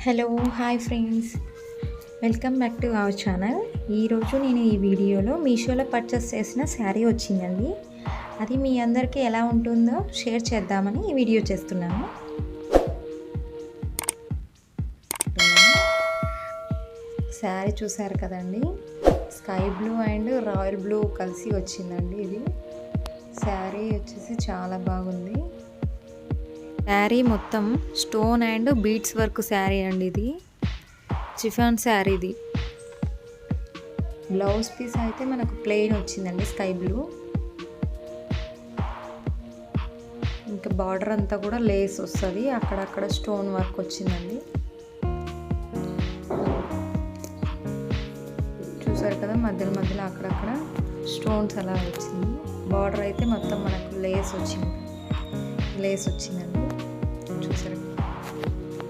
Hello hi friends, welcome back to our channel. ఈరోజు నేను ఈ వీడియోలో మీషోలో పర్చేస్ చేసిన శారీ వచ్చిందండి. అది మీ అందరికీ ఎలా ఉంటుందో షేర్ చేద్దామని ఈ వీడియో చేస్తున్నాను. శారీ చూసారు కదండి, sky blue and royal blue కలిసి వచ్చిందండి. ఇది శారీ వచ్చేసి చాలా బాగుంది. శారీ మొత్తం stone and beads work sari అండి. ఇది చిఫాన్ శారీ. ఇది బ్లౌజ్ పీస్ అయితే మనకు ప్లెయిన్ వచ్చిందండి, స్కై బ్లూ. ఇంకా బార్డర్ అంతా కూడా లేస్ వస్తుంది, అక్కడక్కడ స్టోన్ వర్క్ వచ్చిందండి. చూసారు కదా, మధ్యలో మధ్యలో అక్కడక్కడ స్టోన్స్ అలా వచ్చింది. బార్డర్ అయితే మొత్తం మనకు లేస్ వచ్చిందండి. చూసారు